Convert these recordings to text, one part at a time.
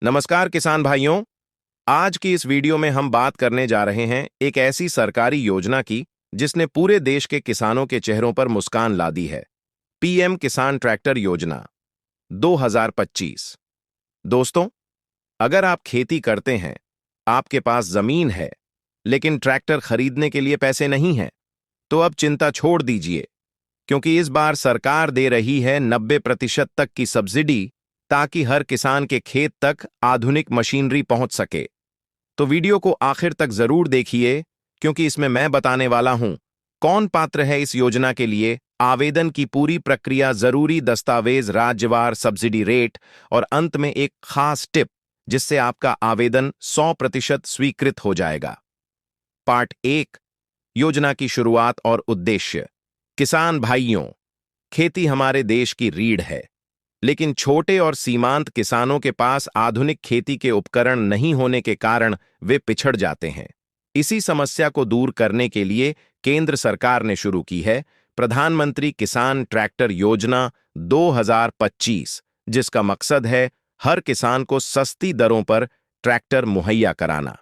नमस्कार किसान भाइयों। आज की इस वीडियो में हम बात करने जा रहे हैं एक ऐसी सरकारी योजना की जिसने पूरे देश के किसानों के चेहरों पर मुस्कान ला दी है। पीएम किसान ट्रैक्टर योजना 2025। दोस्तों, अगर आप खेती करते हैं, आपके पास जमीन है, लेकिन ट्रैक्टर खरीदने के लिए पैसे नहीं हैं, तो अब चिंता छोड़ दीजिए, क्योंकि इस बार सरकार दे रही है 90% तक की सब्सिडी, ताकि हर किसान के खेत तक आधुनिक मशीनरी पहुंच सके। तो वीडियो को आखिर तक जरूर देखिए, क्योंकि इसमें मैं बताने वाला हूं कौन पात्र है इस योजना के लिए, आवेदन की पूरी प्रक्रिया, जरूरी दस्तावेज, राज्यवार सब्सिडी रेट और अंत में एक खास टिप जिससे आपका आवेदन 100% स्वीकृत हो जाएगा। पार्ट 1, योजना की शुरुआत और उद्देश्य। किसान भाइयों, खेती हमारे देश की रीढ़ है, लेकिन छोटे और सीमांत किसानों के पास आधुनिक खेती के उपकरण नहीं होने के कारण वे पिछड़ जाते हैं। इसी समस्या को दूर करने के लिए केंद्र सरकार ने शुरू की है प्रधानमंत्री किसान ट्रैक्टर योजना 2025, जिसका मकसद है हर किसान को सस्ती दरों पर ट्रैक्टर मुहैया कराना।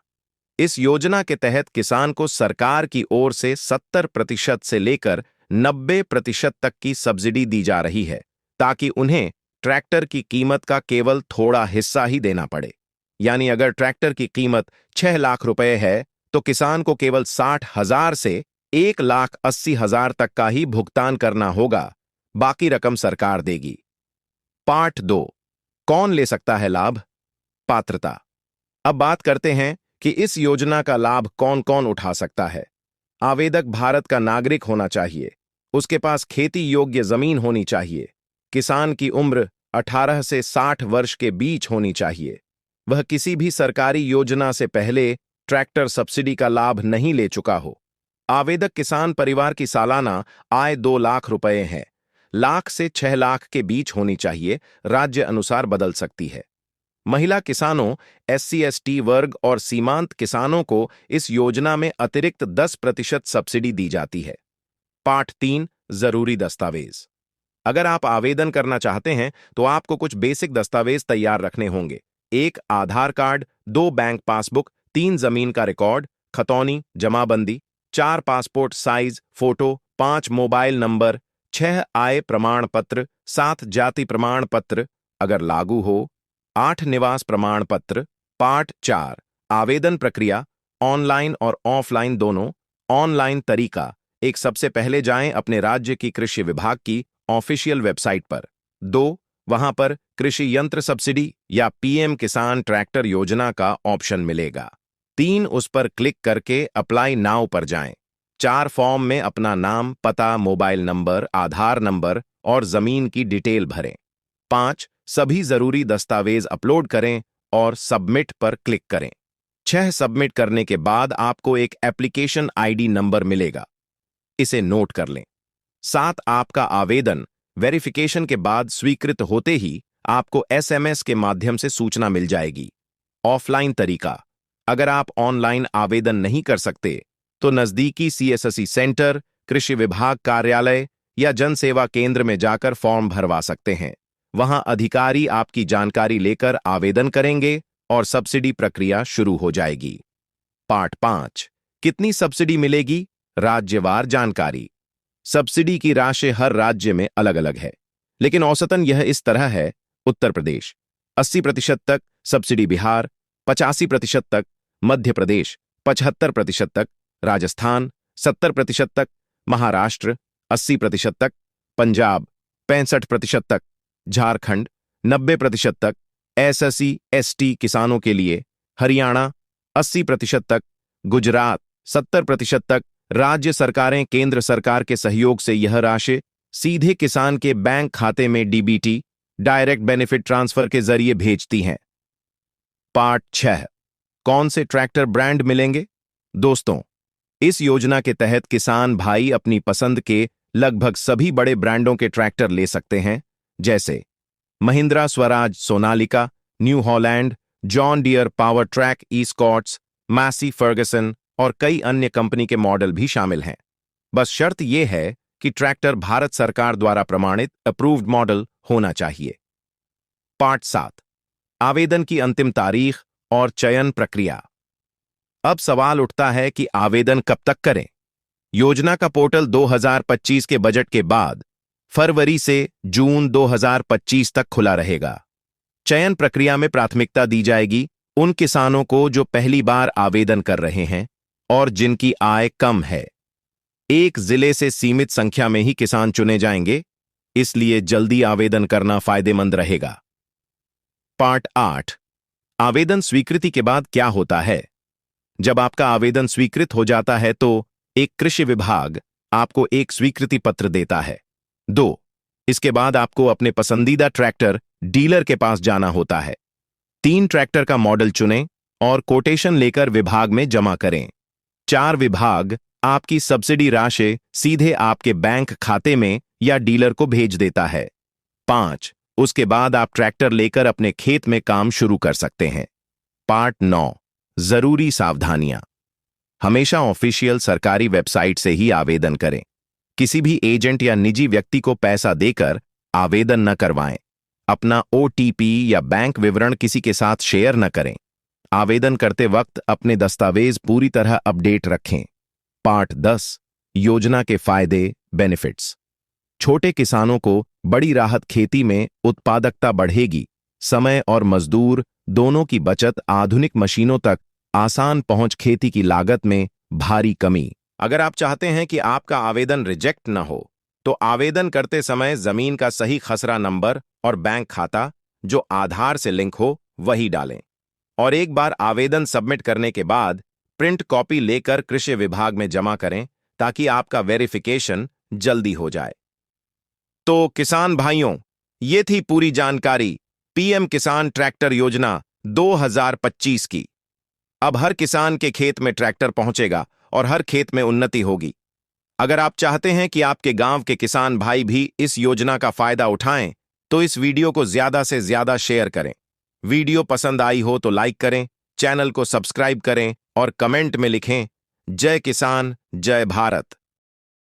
इस योजना के तहत किसान को सरकार की ओर से 70% से लेकर 90% तक की सब्सिडी दी जा रही है, ताकि उन्हें ट्रैक्टर की कीमत का केवल थोड़ा हिस्सा ही देना पड़े। यानी अगर ट्रैक्टर की कीमत 6 लाख रुपए है, तो किसान को केवल 60,000 से 1,80,000 तक का ही भुगतान करना होगा, बाकी रकम सरकार देगी। पार्ट 2, कौन ले सकता है लाभ? पात्रता। अब बात करते हैं कि इस योजना का लाभ कौन कौन उठा सकता है। आवेदक भारत का नागरिक होना चाहिए, उसके पास खेती योग्य जमीन होनी चाहिए, किसान की उम्र 18 से 60 वर्ष के बीच होनी चाहिए, वह किसी भी सरकारी योजना से पहले ट्रैक्टर सब्सिडी का लाभ नहीं ले चुका हो। आवेदक किसान परिवार की सालाना आय 2 लाख रुपए है, लाख से 6 लाख के बीच होनी चाहिए, राज्य अनुसार बदल सकती है। महिला किसानों, SC/ST वर्ग और सीमांत किसानों को इस योजना में अतिरिक्त 10% सब्सिडी दी जाती है। पार्ट 3, जरूरी दस्तावेज। अगर आप आवेदन करना चाहते हैं तो आपको कुछ बेसिक दस्तावेज तैयार रखने होंगे। 1 आधार कार्ड, 2 बैंक पासबुक, 3 जमीन का रिकॉर्ड, खतौनी, जमाबंदी, 4 passport size photo, 5 mobile number, 6 आय प्रमाण पत्र, 7 जाति प्रमाण पत्र अगर लागू हो, 8 निवास प्रमाण पत्र। पार्ट 4, आवेदन प्रक्रिया, ऑनलाइन और ऑफलाइन दोनों। ऑनलाइन तरीका: एक, सबसे पहले जाएं अपने राज्य की कृषि विभाग की ऑफिशियल वेबसाइट पर। 2, वहां पर कृषि यंत्र सब्सिडी या पीएम किसान ट्रैक्टर योजना का ऑप्शन मिलेगा। 3, उस पर क्लिक करके अप्लाई नाउ पर जाएं। 4, फॉर्म में अपना नाम, पता, मोबाइल नंबर, आधार नंबर और जमीन की डिटेल भरें। 5, सभी जरूरी दस्तावेज अपलोड करें और सबमिट पर क्लिक करें। 6, सबमिट करने के बाद आपको एक एप्लीकेशन आईडी नंबर मिलेगा, इसे नोट कर लें। 7, आपका आवेदन वेरिफिकेशन के बाद स्वीकृत होते ही आपको SMS के माध्यम से सूचना मिल जाएगी। ऑफलाइन तरीका: अगर आप ऑनलाइन आवेदन नहीं कर सकते तो नजदीकी CSSE सेंटर, कृषि विभाग कार्यालय या जन सेवा केंद्र में जाकर फॉर्म भरवा सकते हैं। वहां अधिकारी आपकी जानकारी लेकर आवेदन करेंगे और सब्सिडी प्रक्रिया शुरू हो जाएगी। पार्ट 5, कितनी सब्सिडी मिलेगी? राज्यवार जानकारी। सब्सिडी की राशि हर राज्य में अलग अलग है, लेकिन औसतन यह इस तरह है: उत्तर प्रदेश 80% तक सब्सिडी, बिहार 85% तक, मध्य प्रदेश 75% तक, राजस्थान 70% तक, महाराष्ट्र 80% तक, पंजाब 65% तक, झारखंड 90% तक, SC/ST किसानों के लिए हरियाणा 80% तक, गुजरात 70% तक। राज्य सरकारें केंद्र सरकार के सहयोग से यह राशि सीधे किसान के बैंक खाते में DBT, डायरेक्ट बेनिफिट ट्रांसफर के जरिए भेजती हैं। पार्ट 6, कौन से ट्रैक्टर ब्रांड मिलेंगे? दोस्तों, इस योजना के तहत किसान भाई अपनी पसंद के लगभग सभी बड़े ब्रांडों के ट्रैक्टर ले सकते हैं, जैसे Mahindra Swaraj Sonalika, New Holland, John Deere Powertrac, Escorts, Massey Ferguson और कई अन्य कंपनी के मॉडल भी शामिल हैं। बस शर्त यह है कि ट्रैक्टर भारत सरकार द्वारा प्रमाणित अप्रूव्ड मॉडल होना चाहिए। पार्ट 7, आवेदन की अंतिम तारीख और चयन प्रक्रिया। अब सवाल उठता है कि आवेदन कब तक करें। योजना का पोर्टल 2025 के बजट के बाद फरवरी से जून 2025 तक खुला रहेगा। चयन प्रक्रिया में प्राथमिकता दी जाएगी उन किसानों को जो पहली बार आवेदन कर रहे हैं और जिनकी आय कम है। एक जिले से सीमित संख्या में ही किसान चुने जाएंगे, इसलिए जल्दी आवेदन करना फायदेमंद रहेगा। पार्ट 8, आवेदन स्वीकृति के बाद क्या होता है। जब आपका आवेदन स्वीकृत हो जाता है तो एक कृषि विभाग आपको एक स्वीकृति पत्र देता है। 2, इसके बाद आपको अपने पसंदीदा ट्रैक्टर डीलर के पास जाना होता है। 3, ट्रैक्टर का मॉडल चुनें और कोटेशन लेकर विभाग में जमा करें। 4, विभाग आपकी सब्सिडी राशि सीधे आपके बैंक खाते में या डीलर को भेज देता है। 5, उसके बाद आप ट्रैक्टर लेकर अपने खेत में काम शुरू कर सकते हैं। पार्ट 9, जरूरी सावधानियां। हमेशा ऑफिशियल सरकारी वेबसाइट से ही आवेदन करें। किसी भी एजेंट या निजी व्यक्ति को पैसा देकर आवेदन न करवाएं। अपना OTP या बैंक विवरण किसी के साथ शेयर न करें। आवेदन करते वक्त अपने दस्तावेज पूरी तरह अपडेट रखें। पार्ट 10, योजना के फायदे बेनिफिट्स। छोटे किसानों को बड़ी राहत, खेती में उत्पादकता बढ़ेगी, समय और मजदूर दोनों की बचत, आधुनिक मशीनों तक आसान पहुंच, खेती की लागत में भारी कमी। अगर आप चाहते हैं कि आपका आवेदन रिजेक्ट न हो तो आवेदन करते समय जमीन का सही खसरा नंबर और बैंक खाता जो आधार से लिंक हो वही डालें। और एक बार आवेदन सबमिट करने के बाद प्रिंट कॉपी लेकर कृषि विभाग में जमा करें ताकि आपका वेरिफिकेशन जल्दी हो जाए। तो किसान भाइयों, ये थी पूरी जानकारी PM किसान ट्रैक्टर योजना 2025 की। अब हर किसान के खेत में ट्रैक्टर पहुंचेगा और हर खेत में उन्नति होगी। अगर आप चाहते हैं कि आपके गांव के किसान भाई भी इस योजना का फायदा उठाएं, तो इस वीडियो को ज्यादा से ज्यादा शेयर करें। वीडियो पसंद आई हो तो लाइक करें, चैनल को सब्सक्राइब करें और कमेंट में लिखें जय किसान, जय भारत।